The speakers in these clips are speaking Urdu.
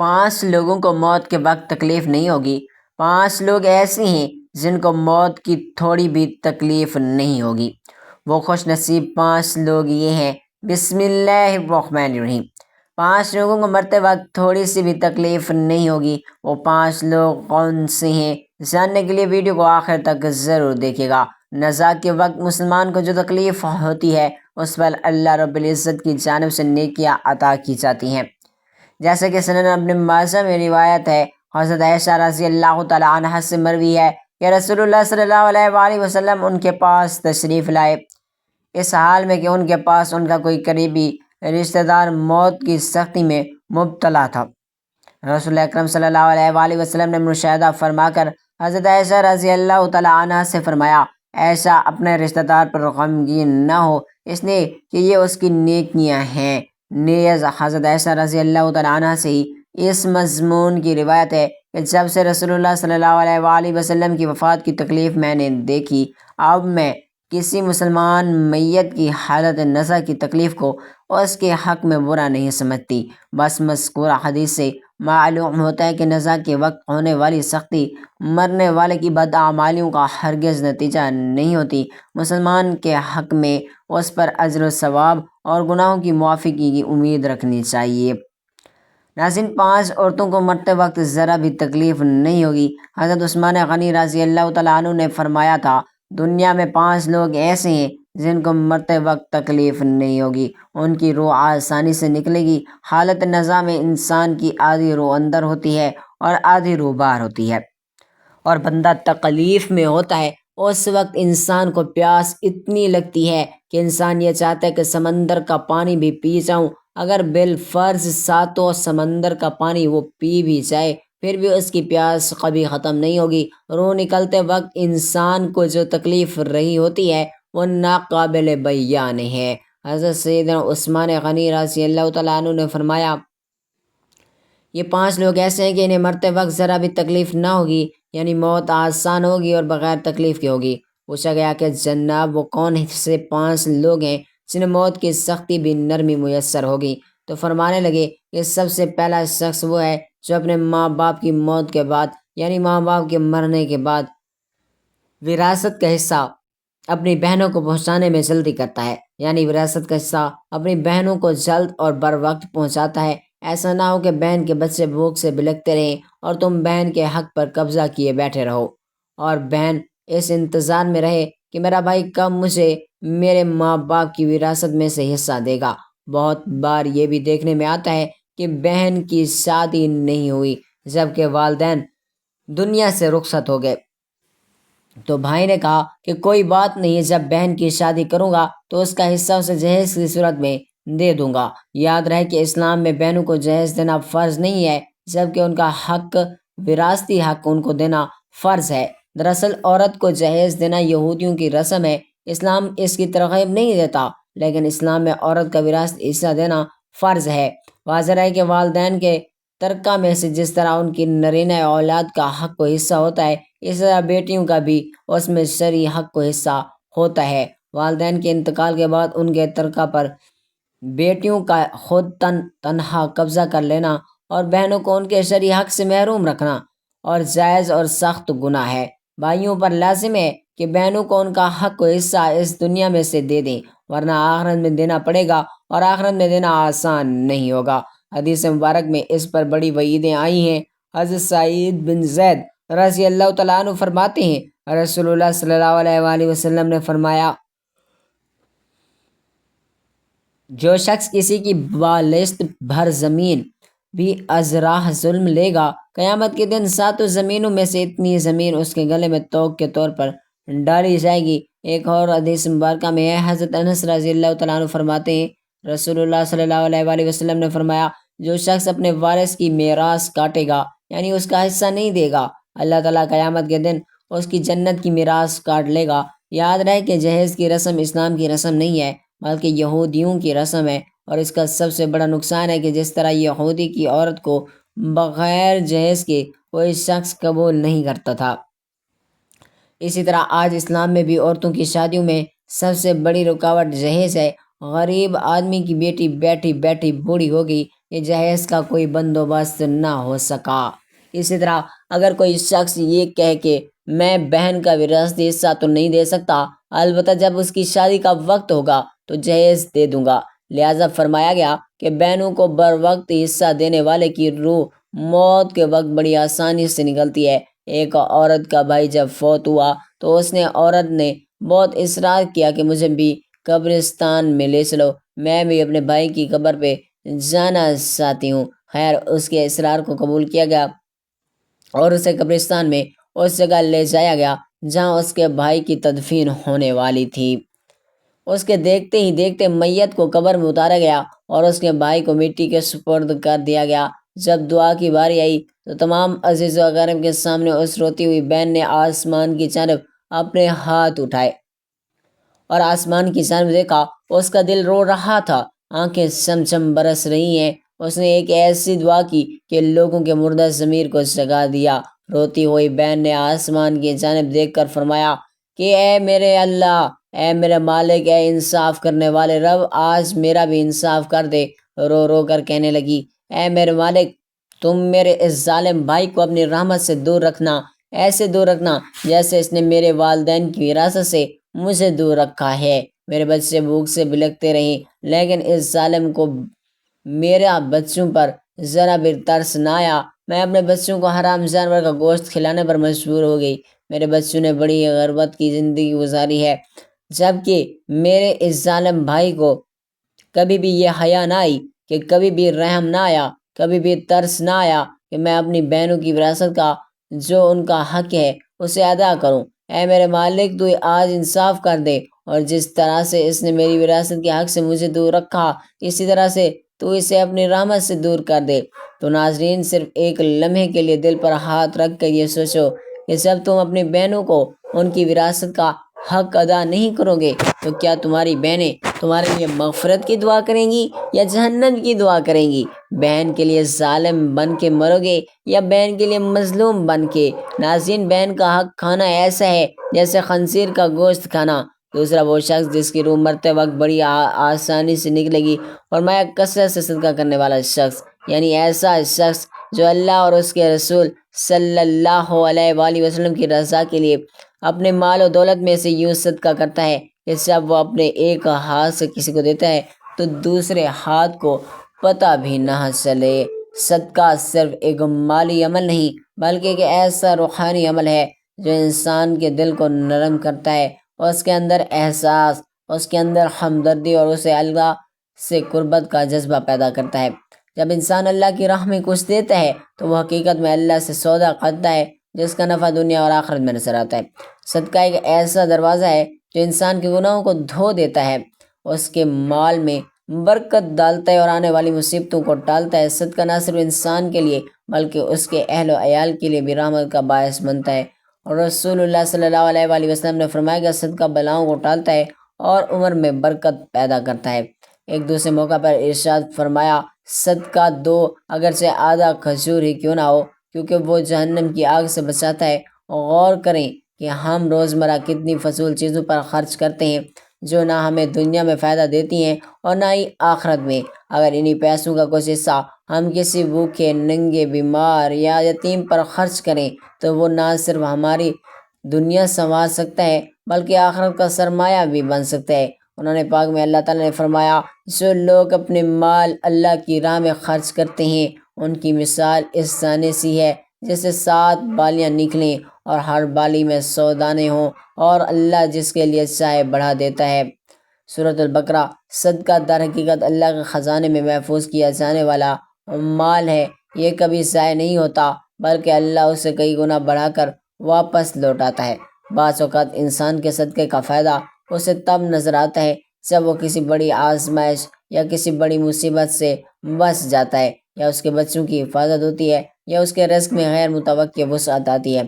5 لوگوں کو موت کے وقت تکلیف نہیں ہوگی۔ 5 لوگ ایسے ہیں جن کو موت کی تھوڑی بھی تکلیف نہیں ہوگی۔ وہ خوش نصیب 5 لوگ یہ ہیں۔ بسم اللہ الرحمن الرحیم۔ 5 لوگوں کو مرتے وقت تھوڑی سی بھی تکلیف نہیں ہوگی۔ وہ 5 لوگ کون سے ہیں؟ جاننے کے لیے ویڈیو کو آخر تک ضرور دیکھیے گا۔ نزاع کے وقت مسلمان کو جو تکلیف ہوتی ہے اس پر اللہ رب العزت کی جانب سے نیکیاں عطا کی جاتی ہیں، جیسے کہ سنن ابن ماجہ میں روایت ہے، حضرت عائشہ رضی اللہ تعالی عنہ سے مروی ہے کہ رسول اللہ صلی اللہ علیہ وآلہ وسلم ان کے پاس تشریف لائے، اس حال میں کہ ان کے پاس ان کا کوئی قریبی رشتہ دار موت کی سختی میں مبتلا تھا۔ رسول اکرم صلی اللہ علیہ وآلہ وسلم نے مشاہدہ فرما کر حضرت عائشہ رضی اللہ تعالی عنہ سے فرمایا، عائشہ اپنے رشتہ دار پر غمگین نہ ہو، اس لیے کہ یہ اس کی نیکیاں ہیں۔ نیز حضرت عائشہ رضی اللہ تعالی عنہ سے ہی اس مضمون کی روایت ہے کہ جب سے رسول اللہ صلی اللہ علیہ وآلہ وسلم کی وفات کی تکلیف میں نے دیکھی، اب میں کسی مسلمان میت کی حالت نزع کی تکلیف کو اس کے حق میں برا نہیں سمجھتی۔ بس مذکورہ حدیث سے معلوم ہوتا ہے کہ نزع کے وقت ہونے والی سختی مرنے والے کی بدعمالیوں کا ہرگز نتیجہ نہیں ہوتی۔ مسلمان کے حق میں اس پر اجر و ثواب اور گناہوں کی معافی کی امید رکھنی چاہیے۔ ناظرین، 5 عورتوں کو مرتے وقت ذرا بھی تکلیف نہیں ہوگی۔ حضرت عثمان غنی رضی اللہ تعالیٰ عنہ نے فرمایا تھا، دنیا میں 5 لوگ ایسے ہیں جن کو مرتے وقت تکلیف نہیں ہوگی، ان کی روح آسانی سے نکلے گی۔ حالت نزع میں انسان کی آدھی روح اندر ہوتی ہے اور آدھی روح باہر ہوتی ہے، اور بندہ تکلیف میں ہوتا ہے۔ اس وقت انسان کو پیاس اتنی لگتی ہے کہ انسان یہ چاہتا ہے کہ سمندر کا پانی بھی پی جاؤں۔ اگر بالفرض 7 سمندر کا پانی وہ پی بھی جائے پھر بھی اس کی پیاس کبھی ختم نہیں ہوگی۔ روح نکلتے وقت انسان کو جو تکلیف رہی ہوتی ہے وہ ناقابل بیان ہے۔ حضرت سیدنا عثمان غنی رضی اللہ تعالیٰ عنہ نے فرمایا، یہ 5 لوگ ایسے ہیں کہ انہیں مرتے وقت ذرا بھی تکلیف نہ ہوگی، یعنی موت آسان ہوگی اور بغیر تکلیف کی ہوگی۔ پوچھا گیا کہ جناب وہ کون سے 5 لوگ ہیں جنہیں موت کی سختی بھی نرمی میسر ہوگی؟ تو فرمانے لگے کہ سب سے پہلا شخص وہ ہے جو اپنے ماں باپ کی موت کے بعد، یعنی ماں باپ کے مرنے کے بعد، وراثت کا حصہ اپنی بہنوں کو پہنچانے میں جلدی کرتا ہے، یعنی وراثت کا حصہ اپنی بہنوں کو جلد اور بر وقت پہنچاتا ہے۔ ایسا نہ ہو کہ بہن کے بچے بھوک سے بلکتے رہیں اور تم بہن کے حق پر قبضہ کیے بیٹھے رہو، اور بہن اس انتظار میں رہے کہ میرا بھائی کب مجھے میرے ماں باپ کی وراثت میں سے حصہ دے گا۔ بہت بار یہ بھی دیکھنے میں آتا ہے کہ بہن کی شادی نہیں ہوئی جبکہ والدین دنیا سے رخصت ہو گئے، تو بھائی نے کہا کہ کوئی بات نہیں، جب بہن کی شادی کروں گا تو اس کا حصہ اسے جہیز کی صورت میں دے دوں گا۔ یاد رہے کہ اسلام میں بہنوں کو جہیز دینا فرض نہیں ہے، جبکہ ان کا حق، وراثتی حق ان کو دینا فرض ہے۔ دراصل عورت کو جہیز دینا یہودیوں کی رسم ہے، اسلام اس کی ترغیب نہیں دیتا، لیکن اسلام میں عورت کا وراثتی حصہ دینا فرض ہے۔ واضح ہے کہ والدین کے ترکہ میں سے جس طرح ان کی نرینہ اولاد کا حق و حصہ ہوتا ہے، اس طرح بیٹیوں کا بھی اس میں شرعی حق و حصہ ہوتا ہے۔ والدین کے انتقال کے بعد ان کے ترکہ پر بیٹیوں کا خود تنہا قبضہ کر لینا اور بہنوں کو ان کے شرعی حق سے محروم رکھنا اور جائز اور سخت گناہ ہے۔ بھائیوں پر لازم ہے کہ بہنوں کو ان کا حق و حصہ اس دنیا میں سے دے دیں، ورنہ آخرت میں دینا پڑے گا، اور آخرت میں دینا آسان نہیں ہوگا۔ حدیث مبارک میں اس پر بڑی وعیدیں آئی ہیں۔ حضرت سعید بن زید رضی اللہ تعالیٰ عنہ فرماتے ہیں، رسول اللہ صلی اللہ علیہ وآلہ وسلم نے فرمایا، جو شخص کسی کی بالشت بھر زمین بھی از راہ ظلم لے گا، قیامت کے دن 7 زمینوں میں سے اتنی زمین اس کے گلے میں توق کے طور پر ڈالی جائے گی۔ ایک اور حدیث مبارکہ میں ہے، حضرت انس رضی اللہ تعالیٰ عنہ فرماتے ہیں، رسول اللہ صلی اللہ علیہ وآلہ وسلم نے فرمایا، جو شخص اپنے وارث کی میراث کاٹے گا، یعنی اس کا حصہ نہیں دے گا، اللہ تعالیٰ قیامت کے دن اس کی جنت کی میراث کاٹ لے گا۔ یاد رہے کہ جہیز کی رسم اسلام کی رسم نہیں ہے بلکہ یہودیوں کی رسم ہے، اور اس کا سب سے بڑا نقصان ہے کہ جس طرح یہودی کی عورت کو بغیر جہیز کے کوئی شخص قبول نہیں کرتا تھا، اسی طرح آج اسلام میں بھی عورتوں کی شادیوں میں سب سے بڑی رکاوٹ جہیز ہے۔ غریب آدمی کی بیٹی بیٹھی بیٹھی بوڑھی ہو گئی، کہ جہیز کا کوئی بندوبست نہ ہو سکا۔ اسی طرح اگر کوئی شخص یہ کہے کہ میں بہن کا وراثتی حصہ تو نہیں دے سکتا، البتہ جب اس کی شادی کا وقت ہوگا تو جہیز دے دوں گا، لہٰذا فرمایا گیا کہ بہنوں کو بر وقت حصہ دینے والے کی روح موت کے وقت بڑی آسانی سے نکلتی ہے۔ ایک عورت کا بھائی جب فوت ہوا تو عورت نے بہت اصرار کیا کہ مجھے بھی قبرستان میں لے چلو، میں بھی اپنے بھائی کی قبر پہ جانا چاہتی ہوں۔ خیر، اس کے اصرار کو قبول کیا گیا اور اسے قبرستان میں اس جگہ لے جایا گیا جہاں اس کے بھائی کی تدفین ہونے والی تھی۔ اس کے دیکھتے ہی دیکھتے میت کو قبر میں اتارا گیا اور اس کے بھائی کو مٹی کے سپرد کر دیا گیا۔ جب دعا کی باری آئی تو تمام عزیز و اقارب کے سامنے اس روتی ہوئی بہن نے آسمان کی جانب اپنے ہاتھ اٹھائے اور آسمان کی جانب دیکھا۔ اس کا دل رو رہا تھا، آنکھیں چم چم برس رہی ہیں۔ اس نے ایک ایسی دعا کی کہ لوگوں کے مردہ ضمیر کو جگا دیا۔ روتی ہوئی بہن نے آسمان کی جانب دیکھ کر فرمایا کہ اے میرے اللہ، اے میرے مالک، اے انصاف کرنے والے رب، آج میرا بھی انصاف کر دے۔ رو رو کر کہنے لگی، اے میرے مالک، تم میرے اس ظالم بھائی کو اپنی رحمت سے دور رکھنا، ایسے دور رکھنا جیسے اس نے میرے والدین کی وراثت سے مجھے دور رکھا ہے۔ میرے بچے بھوک سے بلکتے رہیں، لیکن اس ظالم کو میرا بچوں پر ذرا بھی ترس نہ آیا۔ میں اپنے بچوں کو حرام جانور کا گوشت کھلانے پر مجبور ہو گئی۔ میرے بچوں نے بڑی غربت کی زندگی گزاری ہے، جبکہ میرے اس ظالم بھائی کو کبھی بھی یہ حیا نہ آئی، کہ کبھی بھی رحم نہ آیا، کبھی بھی ترس نہ آیا کہ میں اپنی بہنوں کی وراثت کا جو ان کا حق ہے اسے ادا کروں۔ اے میرے مالک، تو آج انصاف کر دے، اور جس طرح سے اس نے میری وراثت کے حق سے مجھے دور رکھا، اسی طرح سے تو اسے اپنی رحمت سے دور کر دے۔ تو ناظرین، صرف ایک لمحے کے لیے دل پر ہاتھ رکھ کر یہ سوچو کہ جب تم اپنی بہنوں کو ان کی وراثت کا حق ادا نہیں کرو گے تو کیا تمہاری بہنیں تمہارے لیے مغفرت کی دعا کریں گی یا جہنم کی دعا کریں گی؟ بہن کے لیے ظالم بن کے مرو گے یا بہن کے لیے مظلوم بن کے؟ ناظرین، بہن کا حق کھانا ایسا ہے جیسے خنزیر کا گوشت کھانا۔ دوسرا وہ شخص جس کی روح مرتے وقت بڑی آسانی سے نکلے گی، اور میں کثرت سے صدقہ کرنے والا شخص، یعنی ایسا شخص جو اللہ اور اس کے رسول صلی اللہ علیہ وآلہ وسلم کی رضا کے لیے اپنے مال و دولت میں سے یوں صدقہ کرتا ہے کہ جب وہ اپنے ایک ہاتھ سے کسی کو دیتا ہے تو دوسرے ہاتھ کو پتہ بھی نہ چلے۔ صدقہ صرف ایک مالی عمل نہیں بلکہ ایک ایسا روحانی عمل ہے جو انسان کے دل کو نرم کرتا ہے، اس کے اندر احساس، اس کے اندر ہمدردی اور اسے اللہ سے قربت کا جذبہ پیدا کرتا ہے۔ جب انسان اللہ کی راہ میں کچھ دیتا ہے تو وہ حقیقت میں اللہ سے سودا کرتا ہے جس کا نفع دنیا اور آخرت میں نظر آتا ہے۔ صدقہ ایک ایسا دروازہ ہے جو انسان کے گناہوں کو دھو دیتا ہے، اس کے مال میں برکت ڈالتا ہے اور آنے والی مصیبتوں کو ٹالتا ہے۔ صدقہ نہ صرف انسان کے لیے بلکہ اس کے اہل و عیال کے لیے بھی رحمت کا باعث بنتا ہے، اور رسول اللہ صلی اللہ علیہ وآلہ وسلم نے فرمایا کہ صدقہ بلاؤں کو ٹالتا ہے اور عمر میں برکت پیدا کرتا ہے۔ ایک دوسرے موقع پر ارشاد فرمایا، صدقہ دو اگرچہ آدھا کھجور ہی کیوں نہ ہو، کیونکہ وہ جہنم کی آگ سے بچاتا ہے۔ غور کریں کہ ہم روزمرہ کتنی فضول چیزوں پر خرچ کرتے ہیں جو نہ ہمیں دنیا میں فائدہ دیتی ہیں اور نہ ہی آخرت میں۔ اگر انہی پیسوں کا کچھ حصہ ہم کسی بھوکے، ننگے، بیمار یا یتیم پر خرچ کریں تو وہ نہ صرف ہماری دنیا سنوار سکتا ہے بلکہ آخرت کا سرمایہ بھی بن سکتا ہے۔ قرآن پاک میں اللہ تعالیٰ نے فرمایا، جو لوگ اپنے مال اللہ کی راہ میں خرچ کرتے ہیں ان کی مثال اس دانے سی ہے جیسے 7 بالیاں نکلیں اور ہر بالی میں 100 دانے ہوں، اور اللہ جس کے لیے چاہے بڑھا دیتا ہے۔ سورۃ البقرہ۔ صدقہ در حقیقت اللہ کے خزانے میں محفوظ کیا جانے والا مال ہے، یہ کبھی ضائع نہیں ہوتا بلکہ اللہ اسے کئی گنا بڑھا کر واپس لوٹاتا ہے۔ بعض اوقات انسان کے صدقے کا فائدہ اسے تب نظر آتا ہے جب وہ کسی بڑی آزمائش یا کسی بڑی مصیبت سے بچ جاتا ہے، یا اس کے بچوں کی حفاظت ہوتی ہے، یا اس کے رزق میں غیر متوقع وسعت آتی ہے۔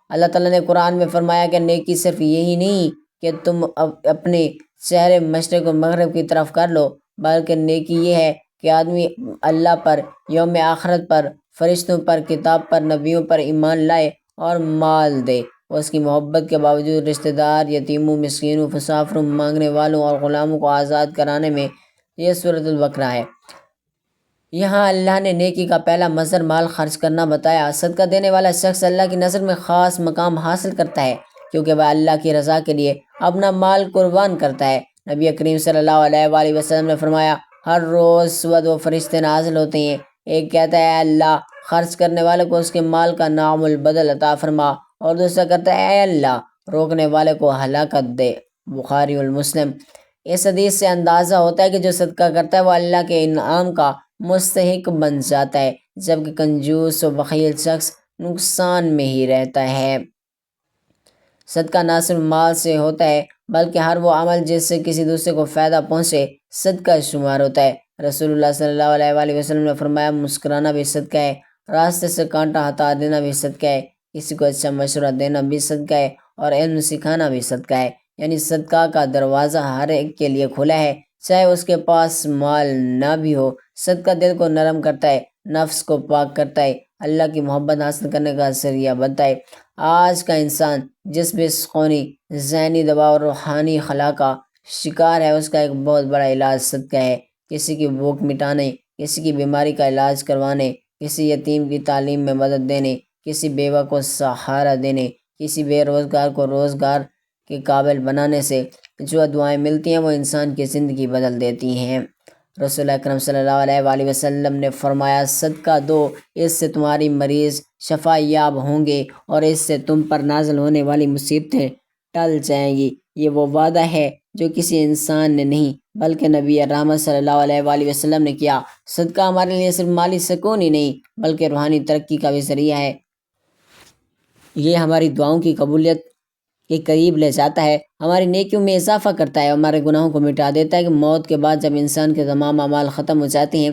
اللہ تعالیٰ نے قرآن میں فرمایا کہ نیکی صرف یہی نہیں کہ تم اپنے چہرے مشرق و مغرب کی طرف کر لو، بلکہ نیکی یہ ہے کہ آدمی اللہ پر، یوم آخرت پر، فرشتوں پر، کتاب پر، نبیوں پر ایمان لائے اور مال دے۔ اس کی محبت کے باوجود رشتہ دار، یتیموں، مسکینوں، مسافروں، مانگنے والوں اور غلاموں کو آزاد کرانے میں یہ سورۃ البقرہ ہے۔ یہاں اللہ نے نیکی کا پہلا مظہر مال خرچ کرنا بتایا۔ صدقہ دینے والا شخص اللہ کی نظر میں خاص مقام حاصل کرتا ہے کیونکہ وہ اللہ کی رضا کے لیے اپنا مال قربان کرتا ہے۔ نبی کریم صلی اللہ علیہ وآلہ وسلم نے فرمایا، ہر روز صبح دو فرشتے نازل ہوتے ہیں، ایک کہتا ہے اے اللہ خرچ کرنے والے کو اس کے مال کا نعم البدل عطا فرما، اور دوسرا کہتا ہے اے اللہ روکنے والے کو ہلاکت دے۔ بخاری المسلم۔ اس حدیث سے اندازہ ہوتا ہے کہ جو صدقہ کرتا ہے وہ اللہ کے انعام کا مستحق بن جاتا ہے، جبکہ کنجوس و بخیل شخص نقصان میں ہی رہتا ہے۔ صدقہ نہ صرف مال سے ہوتا ہے بلکہ ہر وہ عمل جس سے کسی دوسرے کو فائدہ پہنچے صدقہ شمار ہوتا ہے۔ رسول اللہ صلی اللہ علیہ وآلہ وسلم نے فرمایا، مسکرانا بھی صدقہ ہے، راستے سے کانٹا ہٹا دینا بھی صدقہ ہے، کسی کو اچھا مشورہ دینا بھی صدقہ ہے، اور علم سکھانا بھی صدقہ ہے۔ یعنی صدقہ کا دروازہ ہر ایک کے لیے کھلا ہے، چاہے اس کے پاس مال نہ بھی ہو۔ صدقہ دل کو نرم کرتا ہے، نفس کو پاک کرتا ہے، اللہ کی محبت حاصل کرنے کا ذریعہ بنتا ہے۔ آج کا انسان جس بھی سکونی ذہنی دباؤ اور روحانی خلا کا شکار ہے، اس کا ایک بہت بڑا علاج صدقہ ہے۔ کسی کی بھوک مٹانے، کسی کی بیماری کا علاج کروانے، کسی یتیم کی تعلیم میں مدد دینے، کسی بیوہ کو سہارا دینے، کسی بے روزگار کو روزگار کے قابل بنانے سے جو دعائیں ملتی ہیں وہ انسان کی زندگی بدل دیتی ہیں۔ رسول اکرم صلی اللہ علیہ وآلہ وسلم نے فرمایا، صدقہ دو، اس سے تمہاری مریض شفا یاب ہوں گے اور اس سے تم پر نازل ہونے والی مصیبتیں ٹل جائیں گی۔ یہ وہ وعدہ ہے جو کسی انسان نے نہیں بلکہ نبی رحمت صلی اللہ علیہ وآلہ وسلم نے کیا۔ صدقہ ہمارے لیے صرف مالی سکون ہی نہیں بلکہ روحانی ترقی کا بھی ذریعہ ہے۔ یہ ہماری دعاؤں کی قبولیت کے قریب لے جاتا ہے، ہماری نیکیوں میں اضافہ کرتا ہے اور ہمارے گناہوں کو مٹا دیتا ہے کہ موت کے بعد جب انسان کے تمام اعمال ختم ہو جاتے ہیں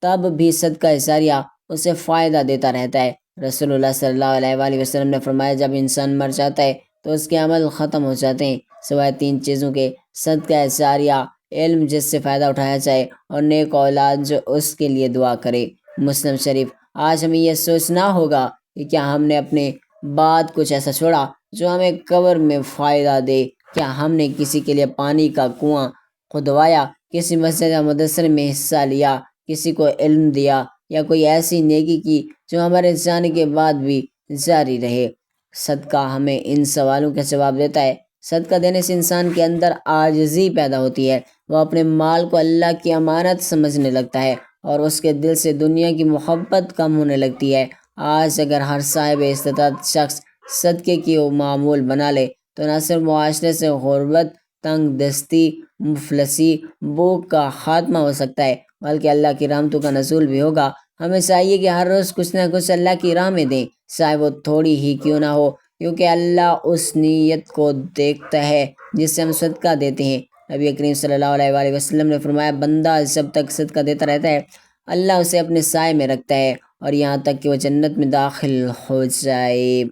تب بھی صدقہ جاریہ اسے فائدہ دیتا رہتا ہے۔ رسول اللہ صلی اللہ علیہ وآلہ وسلم نے فرمایا، جب انسان مر جاتا ہے تو اس کے عمل ختم ہو جاتے ہیں سوائے تین چیزوں کے: صدقہ جاریہ، علم جس سے فائدہ اٹھایا جائے، اور نیک اولاد جو اس کے لیے دعا کرے۔ مسلم شریف۔ آج ہمیں یہ سوچنا ہوگا کہ کیا ہم نے اپنے بعد کچھ ایسا چھوڑا جو ہمیں قبر میں فائدہ دے؟ کیا ہم نے کسی کے لیے پانی کا کنواں کھدوایا، کسی مسجد یا مدرسے میں حصہ لیا، کسی کو علم دیا، یا کوئی ایسی نیکی کی جو ہمارے جانے کے بعد بھی جاری رہے؟ صدقہ ہمیں ان سوالوں کا جواب دیتا ہے۔ صدقہ دینے سے انسان کے اندر عاجزی پیدا ہوتی ہے، وہ اپنے مال کو اللہ کی امانت سمجھنے لگتا ہے اور اس کے دل سے دنیا کی محبت کم ہونے لگتی ہے۔ آج اگر ہر صاحب استطاعت شخص صدقے کی معمول بنا لے تو نہ صرف معاشرے سے غربت، تنگ دستی، مفلسی، بھوک کا خاتمہ ہو سکتا ہے بلکہ اللہ کی رحمتوں کا نزول بھی ہوگا۔ ہمیں چاہیے کہ ہر روز کچھ نہ کچھ اللہ کی راہ میں دیں، چاہے وہ تھوڑی ہی کیوں نہ ہو، کیونکہ اللہ اس نیت کو دیکھتا ہے جس سے ہم صدقہ دیتے ہیں۔ نبی کریم صلی اللہ علیہ وآلہ وسلم نے فرمایا، بندہ جب تک صدقہ دیتا رہتا ہے اللہ اسے اپنے سائے میں رکھتا ہے اور یہاں تک کہ وہ جنت میں داخل ہو جائے۔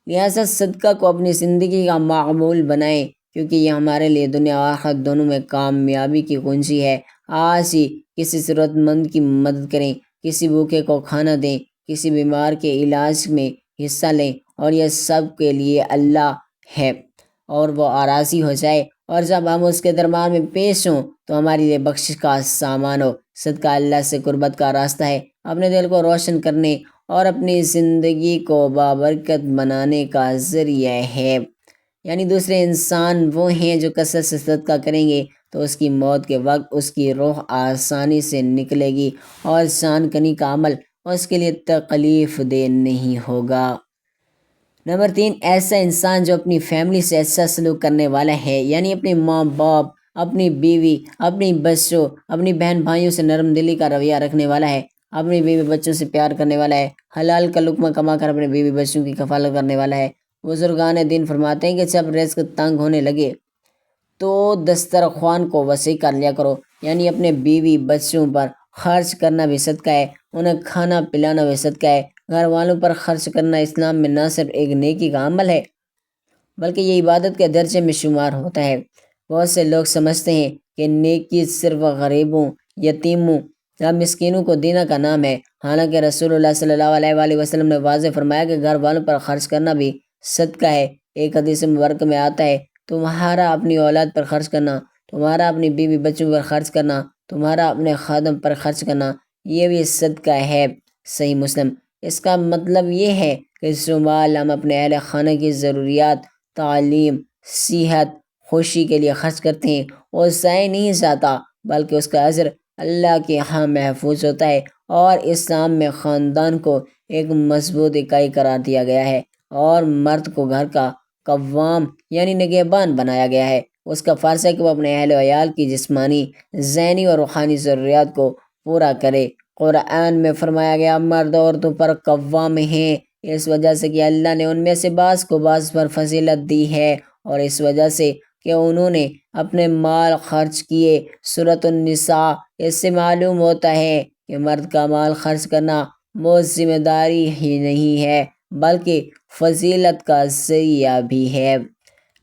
لہٰذا صدقہ کو اپنی زندگی کا معمول بنائیں کیونکہ یہ ہمارے لیے دنیا و آخرت دونوں میں کامیابی کی کنجی ہے۔ آج ہی کسی ضرورت مند کی مدد کریں، کسی بھوکے کو کھانا دیں، کسی بیمار کے علاج میں حصہ لیں، اور یہ سب کے لیے اللہ ہے اور وہ راضی ہو جائے، اور جب ہم اس کے دربار میں پیش ہوں تو ہمارے لیے بخشش کا سامان ہو۔ صدقہ اللہ سے قربت کا راستہ ہے، اپنے دل کو روشن کرنے اور اپنی زندگی کو بابرکت بنانے کا ذریعہ ہے۔ یعنی دوسرے انسان وہ ہیں جو کثرت سے صدقہ کریں گے تو اس کی موت کے وقت اس کی روح آسانی سے نکلے گی اور جان کنی کا عمل اس کے لیے تکلیف دہ نہیں ہوگا۔ نمبر 3، ایسا انسان جو اپنی فیملی سے اچھا سلوک کرنے والا ہے، یعنی اپنے ماں باپ، اپنی بیوی، اپنی بچوں، اپنی بہن بھائیوں سے نرم دلی کا رویہ رکھنے والا ہے، اپنی بیوی بچوں سے پیار کرنے والا ہے، حلال کا لقمہ کما کر اپنے بیوی بچوں کی کفالت کرنے والا ہے۔ بزرگان دین فرماتے ہیں کہ جب رزق تنگ ہونے لگے تو دسترخوان کو وسیع کر لیا کرو، یعنی اپنے بیوی بچوں پر خرچ کرنا بھی صدقہ ہے، انہیں کھانا پلانا بھی صدقہ ہے۔ گھر والوں پر خرچ کرنا اسلام میں نہ صرف ایک نیکی کا عمل ہے بلکہ یہ عبادت کے درجے میں شمار ہوتا ہے۔ بہت سے لوگ سمجھتے ہیں کہ نیکی صرف غریبوں، یتیموں یا مسکینوں کو دینا کا نام ہے، حالانکہ رسول اللہ صلی اللہ علیہ وآلہ وسلم نے واضح فرمایا کہ گھر والوں پر خرچ کرنا بھی صدقہ ہے۔ ایک حدیث مبارکہ میں آتا ہے، تمہارا اپنی اولاد پر خرچ کرنا، تمہارا اپنی بیوی بچوں پر خرچ کرنا، تمہارا اپنے خادم پر خرچ کرنا، یہ بھی صدقہ ہے۔ صحیح مسلم۔ اس کا مطلب یہ ہے کہ جو مال ہم اپنے اہل خانہ کی ضروریات، تعلیم، صحت، خوشی کے لیے خرچ کرتے ہیں وہ ضائع نہیں جاتا، بلکہ اس کا اجر اللہ کے ہاں محفوظ ہوتا ہے۔ اور اسلام میں خاندان کو ایک مضبوط اکائی قرار دیا گیا ہے، اور مرد کو گھر کا قوام یعنی نگہبان بنایا گیا ہے۔ اس کا فرض ہے کہ وہ اپنے اہل و عیال کی جسمانی، ذہنی اور روحانی ضروریات کو پورا کرے۔ قرآن میں فرمایا گیا مرد عورتوں پر قوام ہیں، اس وجہ سے کہ اللہ نے ان میں سے بعض کو بعض پر فضیلت دی ہے، اور اس وجہ سے کہ انہوں نے اپنے مال خرچ کیے۔ سورۃ النساء۔ اس سے معلوم ہوتا ہے کہ مرد کا مال خرچ کرنا وہ ذمہ داری ہی نہیں ہے بلکہ فضیلت کا ذریعہ بھی ہے۔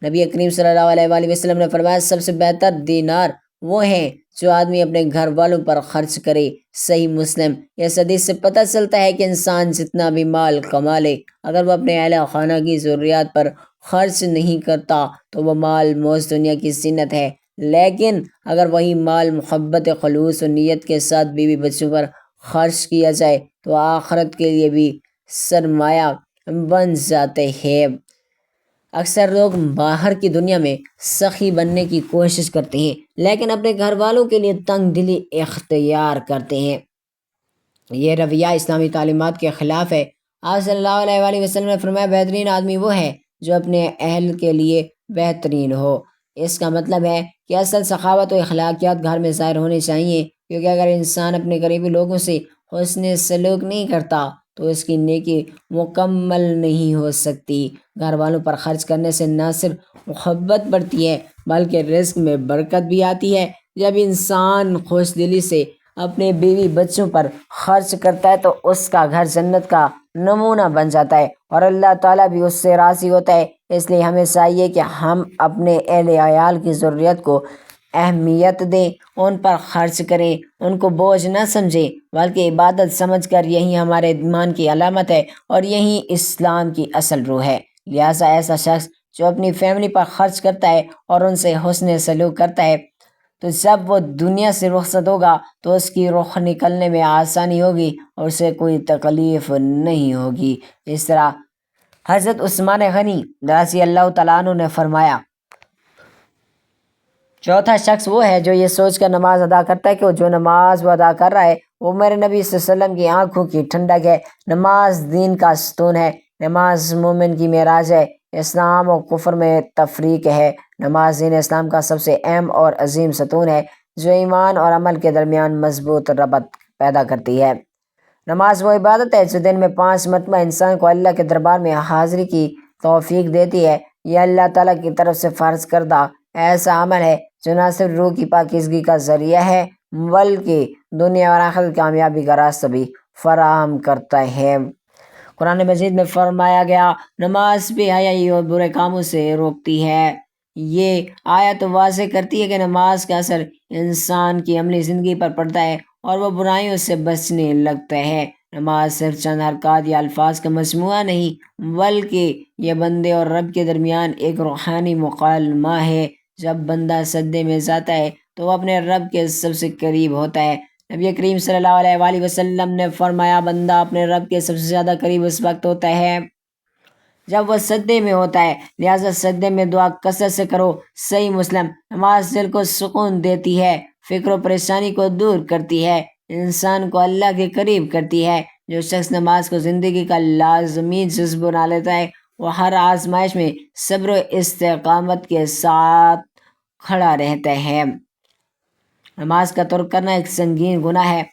نبی کریم صلی اللہ علیہ وآلہ وسلم نے فرمایا سب سے بہتر دینار وہ ہیں جو آدمی اپنے گھر والوں پر خرچ کرے۔ صحیح مسلم۔ اس حدیث سے پتہ چلتا ہے کہ انسان جتنا بھی مال کما لے، اگر وہ اپنے اہل خانہ کی ضروریات پر خرچ نہیں کرتا تو وہ مال موز دنیا کی زینت ہے، لیکن اگر وہی مال محبت، خلوص و نیت کے ساتھ بیوی بچوں پر خرچ کیا جائے تو آخرت کے لیے بھی سرمایہ بن جاتے ہیں۔ اکثر لوگ باہر کی دنیا میں سخی بننے کی کوشش کرتے ہیں لیکن اپنے گھر والوں کے لیے تنگ دلی اختیار کرتے ہیں۔ یہ رویہ اسلامی تعلیمات کے خلاف ہے۔ آپ صلی اللہ علیہ وآلہ وسلم نے فرمایا بہترین آدمی وہ ہے جو اپنے اہل کے لیے بہترین ہو۔ اس کا مطلب ہے کہ اصل سخاوت و اخلاقیات گھر میں ظاہر ہونی چاہیے، کیونکہ اگر انسان اپنے قریبی لوگوں سے حسن سلوک نہیں کرتا تو اس کی نیکی مکمل نہیں ہو سکتی۔ گھر والوں پر خرچ کرنے سے نہ صرف محبت بڑھتی ہے بلکہ رزق میں برکت بھی آتی ہے۔ جب انسان خوش دلی سے اپنے بیوی بچوں پر خرچ کرتا ہے تو اس کا گھر جنت کا نمونہ بن جاتا ہے اور اللہ تعالیٰ بھی اس سے راضی ہوتا ہے۔ اس لیے ہمیں چاہیے کہ ہم اپنے اہل عیال کی ضروریت کو اہمیت دیں، ان پر خرچ کریں، ان کو بوجھ نہ سمجھیں بلکہ عبادت سمجھ کر۔ یہی ہمارے ایمان کی علامت ہے اور یہی اسلام کی اصل روح ہے۔ لہٰذا ایسا شخص جو اپنی فیملی پر خرچ کرتا ہے اور ان سے حسن سلوک کرتا ہے تو جب وہ دنیا سے رخصت ہوگا تو اس کی روح نکلنے میں آسانی ہوگی اور اسے کوئی تکلیف نہیں ہوگی۔ اس طرح حضرت عثمان غنی رضی اللہ تعالیٰ عنہ نے فرمایا چوتھا شخص وہ ہے جو یہ سوچ کر نماز ادا کرتا ہے کہ جو نماز وہ ادا کر رہا ہے وہ میرے نبی صلی اللہ علیہ وسلم کی آنکھوں کی ٹھنڈک ہے۔ نماز دین کا ستون ہے، نماز مومن کی معراج ہے۔ اسلام و کفر میں تفریق ہے۔ نماز دین اسلام کا سب سے اہم اور عظیم ستون ہے جو ایمان اور عمل کے درمیان مضبوط ربط پیدا کرتی ہے۔ نماز وہ عبادت ہے جو دن میں 5 مرتبہ انسان کو اللہ کے دربار میں حاضری کی توفیق دیتی ہے۔ یہ اللہ تعالیٰ کی طرف سے فرض کردہ ایسا عمل ہے جو نہ صرف روح کی پاکیزگی کا ذریعہ ہے بلکہ دنیا اور آخرت کامیابی کا راستہ بھی فراہم کرتا ہے۔ قرآن مجید میں فرمایا گیا نماز بے حیائی اور برے کاموں سے روکتی ہے۔ یہ آیت واضح کرتی ہے کہ نماز کا اثر انسان کی عملی زندگی پر پڑتا ہے اور وہ برائیوں سے بچنے لگتا ہے۔ نماز صرف چند حرکات یا الفاظ کا مجموعہ نہیں بلکہ یہ بندے اور رب کے درمیان ایک روحانی مکالمہ ہے۔ جب بندہ سجدے میں جاتا ہے تو وہ اپنے رب کے سب سے قریب ہوتا ہے۔ نبی کریم صلی اللہ علیہ وآلہ وسلم نے فرمایا بندہ اپنے رب کے سب سے زیادہ قریب اس وقت ہوتا ہے جب وہ سجدے میں ہوتا ہے، لہٰذا سجدے میں دعا کثرت سے کرو۔ صحیح مسلم۔ نماز دل کو سکون دیتی ہے، فکر و پریشانی کو دور کرتی ہے، انسان کو اللہ کے قریب کرتی ہے۔ جو شخص نماز کو زندگی کا لازمی جزو بنا لیتا ہے وہ ہر آزمائش میں صبر و استقامت کے ساتھ کھڑا رہتا ہے۔ نماز کا ترک کرنا ایک سنگین گناہ ہے۔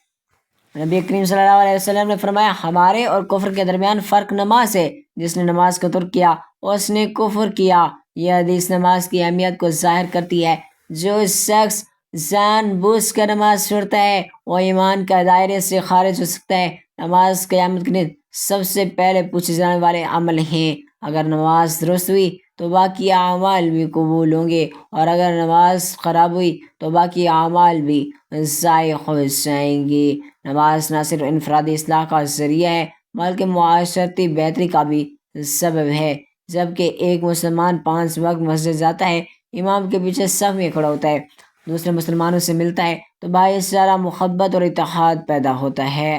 نبی کریم صلی اللہ علیہ وسلم نے فرمایا ہمارے اور کفر کے درمیان فرق نماز ہے، جس نے نماز کو ترک کیا اس نے کفر کیا۔ یہ حدیث نماز کی اہمیت کو ظاہر کرتی ہے۔ جو شخص جان بوجھ کر نماز چھوڑتا ہے وہ ایمان کا دائرے سے خارج ہو سکتا ہے۔ نماز قیامت کے دن سب سے پہلے پوچھے جانے والے عمل ہیں۔ اگر نماز درست ہوئی تو باقی اعمال بھی قبول ہوں گے اور اگر نماز خراب ہوئی تو باقی اعمال بھی ضائع ہو جائیں گے۔ نماز نہ صرف انفرادی اصلاح کا ذریعہ ہے بلکہ معاشرتی بہتری کا بھی سبب ہے۔ جب کہ ایک مسلمان 5 وقت مسجد جاتا ہے، امام کے پیچھے صف میں کھڑا ہوتا ہے، دوسرے مسلمانوں سے ملتا ہے تو باعث ذرا محبت اور اتحاد پیدا ہوتا ہے۔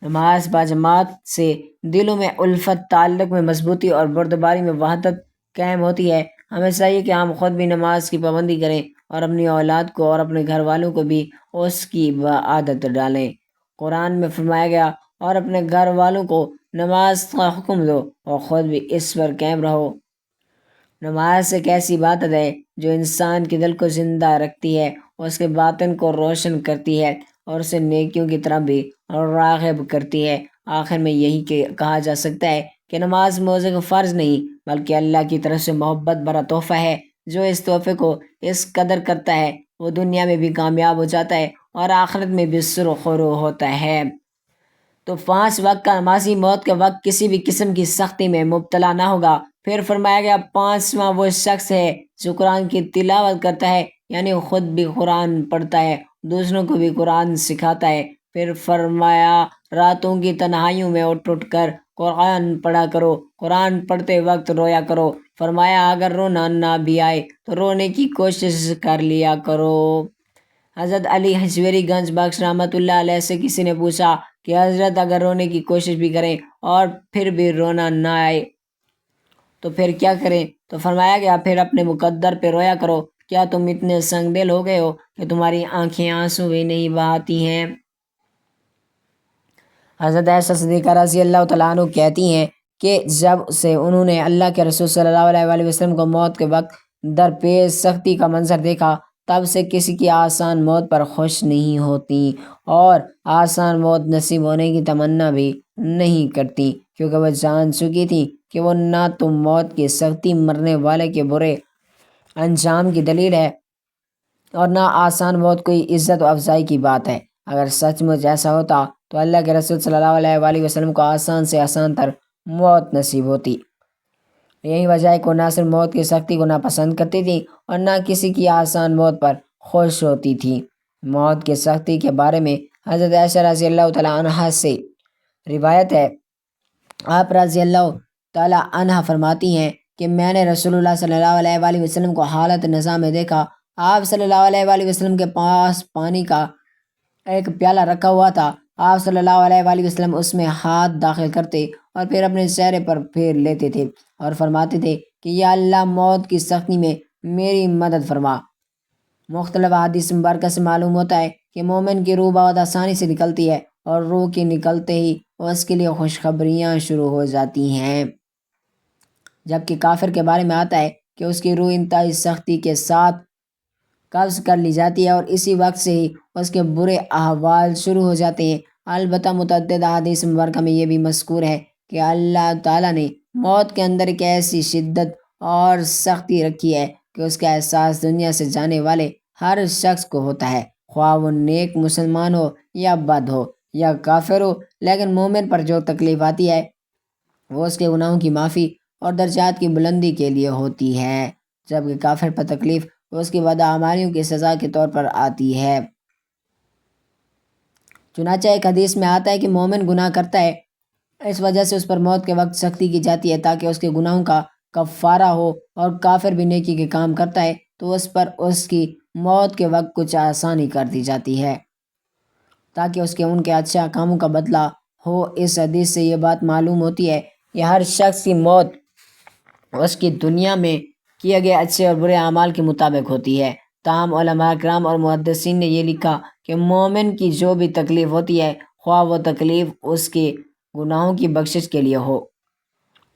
نماز باجماعت سے دلوں میں الفت، تعلق میں مضبوطی اور بردباری میں وحدت قائم ہوتی ہے۔ ہمیں چاہیے کہ ہم خود بھی نماز کی پابندی کریں اور اپنی اولاد کو اور اپنے گھر والوں کو بھی اس کی عادت ڈالیں۔ قرآن میں فرمایا گیا، اور اپنے گھر والوں کو نماز کا حکم دو اور خود بھی اس پر قائم رہو۔ نماز ایک ایسی عبادت ہے جو انسان کے دل کو زندہ رکھتی ہے، اس کے باطن کو روشن کرتی ہے اور اسے نیکیوں کی طرف بھی راغب کرتی ہے۔ آخر میں یہی کہا جا سکتا ہے کہ نماز موضوع کا فرض نہیں بلکہ اللہ کی طرف سے محبت بھرا تحفہ ہے۔ جو اس تحفے کو اس قدر کرتا ہے وہ دنیا میں بھی کامیاب ہو جاتا ہے اور آخرت میں بھی سرخرو ہوتا ہے۔ تو 5 وقت کا نمازی موت کے وقت کسی بھی قسم کی سختی میں مبتلا نہ ہوگا۔ پھر فرمایا گیا 5واں وہ شخص ہے جو قرآن کی تلاوت کرتا ہے، یعنی خود بھی قرآن پڑھتا ہے، دوسروں کو بھی قرآن سکھاتا ہے۔ پھر فرمایا راتوں کی تنہائیوں میں اٹھ کر قرآن پڑھا کرو، قرآن پڑھتے وقت رویا کرو۔ فرمایا اگر رونا نہ بھی آئے تو رونے کی کوشش کر لیا کرو۔ حضرت علی حجویری گنج بخش رحمۃ اللہ علیہ سے کسی نے پوچھا کہ حضرت اگر رونے کی کوشش بھی کریں اور پھر بھی رونا نہ آئے تو پھر کیا کریں؟ تو فرمایا گیا پھر اپنے مقدر پہ رویا کرو۔ کیا تم اتنے سنگ دل ہو گئے ہو کہ تمہاری آنکھیں آنسو بھی نہیں بہاتی ہیں؟ حضرت عائشہ صدیقہ رضی اللہ تعالیٰ عنہ کہتی ہیں کہ جب سے انہوں نے اللہ کے رسول صلی اللہ علیہ وآلہ وسلم کو موت کے وقت درپیش سختی کا منظر دیکھا، تب سے کسی کی آسان موت پر خوش نہیں ہوتی اور آسان موت نصیب ہونے کی تمنا بھی نہیں کرتی، کیونکہ وہ جان چکی تھی کہ وہ نہ تو موت کی سختی مرنے والے کے برے انجام کی دلیل ہے اور نہ آسان موت کوئی عزت و افزائی کی بات ہے۔ اگر سچ مچ ایسا ہوتا تو اللہ کے رسول صلی اللہ علیہ وآلہ وسلم کو آسان سے آسان تر موت نصیب ہوتی۔ یہی وجہ ہے کہ وہ نہ صرف موت کی سختی کو ناپسند کرتی تھی اور نہ کسی کی آسان موت پر خوش ہوتی تھی۔ موت کی سختی کے بارے میں حضرت عائشہ رضی اللہ تعالیٰ عنہ سے روایت ہے، آپ رضی اللہ تعالیٰ عنہ فرماتی ہیں کہ میں نے رسول اللہ صلی اللہ علیہ وآلہ وسلم کو حالت نزا میں دیکھا۔ آپ صلی اللہ علیہ وآلہ وسلم کے پاس پانی کا ایک پیالہ رکھا ہوا تھا۔ آپ صلی اللہ علیہ وآلہ وسلم اس میں ہاتھ داخل کرتے اور پھر اپنے چہرے پر پھیر لیتے تھے اور فرماتے تھے کہ یا اللہ موت کی سختی میں میری مدد فرما۔ مختلف حدیث مبارکہ سے معلوم ہوتا ہے کہ مومن کی روح بہت آسانی سے نکلتی ہے اور روح کے نکلتے ہی اس کے لیے خوشخبریاں شروع ہو جاتی ہیں، جبکہ کافر کے بارے میں آتا ہے کہ اس کی روح انتہائی سختی کے ساتھ قبض کر لی جاتی ہے اور اسی وقت سے ہی اس کے برے احوال شروع ہو جاتے ہیں۔ البتہ متعدد احادیث مبارکہ میں یہ بھی مذکور ہے کہ اللہ تعالیٰ نے موت کے اندر ایک ایسی شدت اور سختی رکھی ہے کہ اس کا احساس دنیا سے جانے والے ہر شخص کو ہوتا ہے، خواہ وہ نیک مسلمان ہو یا بد ہو یا کافر ہو۔ لیکن مومن پر جو تکلیف آتی ہے وہ اس کے گناہوں کی معافی اور درجات کی بلندی کے لیے ہوتی ہے، جبکہ کافر پر تکلیف اس کی بداعمالیوں کی سزا کے طور پر آتی ہے۔ چنانچہ ایک حدیث میں آتا ہے کہ مومن گناہ کرتا ہے، اس وجہ سے اس پر موت کے وقت سختی کی جاتی ہے تاکہ اس کے گناہوں کا کفارہ ہو، اور کافر بھی نیکی کے کام کرتا ہے تو اس پر اس کی موت کے وقت کچھ آسانی کر دی جاتی ہے تاکہ اس کے ان کے اچھا کاموں کا بدلہ ہو۔ اس حدیث سے یہ بات معلوم ہوتی ہے کہ ہر شخص کی موت اس کی دنیا میں کیے گئے اچھے اور برے اعمال کے مطابق ہوتی ہے۔ تاہم علماء کرام اور محدثین نے یہ لکھا کہ مومن کی جو بھی تکلیف ہوتی ہے، خواہ وہ تکلیف اس کے گناہوں کی بخشش کے لیے ہو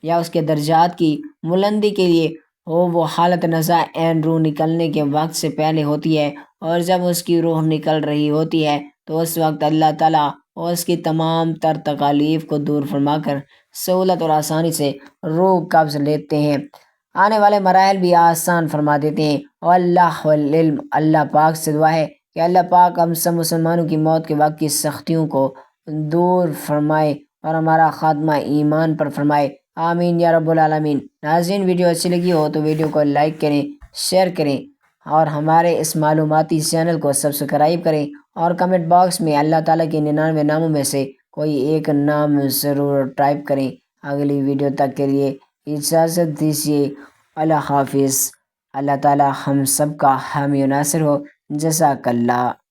یا اس کے درجات کی بلندی کے لیے ہو، وہ حالت نزا عین روح نکلنے کے وقت سے پہلے ہوتی ہے، اور جب اس کی روح نکل رہی ہوتی ہے تو اس وقت اللہ تعالیٰ اس کی تمام تر تکالیف کو دور فرما کر سہولت اور آسانی سے روح قبض لیتے ہیں، آنے والے مراحل بھی آسان فرما دیتے ہیں۔ اور اللہ پاک سے دعا ہے کہ اللہ پاک ہم سب مسلمانوں کی موت کے وقت کی سختیوں کو دور فرمائے اور ہمارا خاتمہ ایمان پر فرمائے، آمین یا رب العالمین۔ ناظرین، ویڈیو اچھی لگی ہو تو ویڈیو کو لائک کریں، شیئر کریں اور ہمارے اس معلوماتی چینل کو سبسکرائب کریں، اور کمنٹ باکس میں اللہ تعالیٰ کے 99 ناموں میں سے کوئی ایک نام ضرور ٹائپ کریں۔ اگلی ویڈیو تک کے لیے اجازت دیجیے، اللہ حافظ۔ اللہ تعالیٰ ہم سب کا حامی و ناصر ہو۔ جزاک اللہ۔